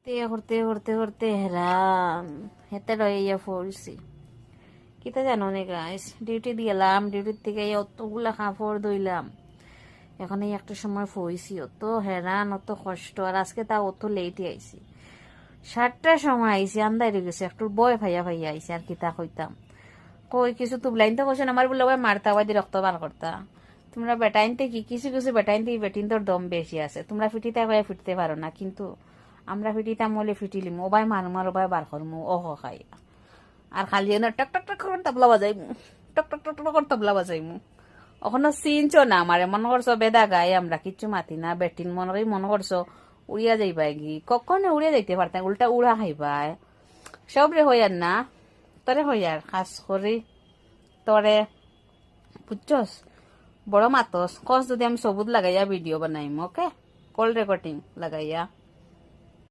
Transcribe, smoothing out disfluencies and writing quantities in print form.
করতে করতে করতে হেরান হেতে রয়ে পড়ছি। কিতা জানো নে গাইস, ডিউটি গেলাম, ডিউটির থেকে অতগুলা কাপড় ধুইলাম, এখন এই একটা সময় ফইছি, অত হেরান অত কষ্ট। আর আজকে তা অত লেটই আইছি, 7টার সময় আইছি, আন্দাই রয়ে গেছে, একটু বয় ভাইয়া ভাইয়া আইছি। আর কিতা কইতাম, কই কিছু তুবলাইন তো কোশ্চেন আমার বলে মারতা বাদি রক্ত বার করতা। তোমরা বেটাইনতে কি কিছু কিছু বেটাইনতে বেটিন তোর দম বেশি আছে, তোমরা ফিটিতে কয়ে ফিটতে পারো না, কিন্তু আমরা ফিটিতাম বলে ফিটিলিম, ওবাই মারমার ওবাই বার করমু ও খাই। আর খালি টক টক টক করে তবলা বাজাইমু, টক টক টক টক করে তবলা বাজাইমু। ওখানে চিনছো না আমারে, মনে করছো বেদা গায়ে আমরা কিচ্ছু মাতি না, বেটিন মনে করছো উড়িয়া যাইবাই গি, কখনো উড়িয়া যাইতে পারতাম, উল্টা উড়া খাইবাই। সব রে হইয়ার না, তরে হইয়ার খাস করি তরে, বুঝছস? বড় মাতস কস যদি আমি সবুজ লাগাইয়া ভিডিও বানাইম, ওকে? কল রেকর্ডিং লাগাইয়া।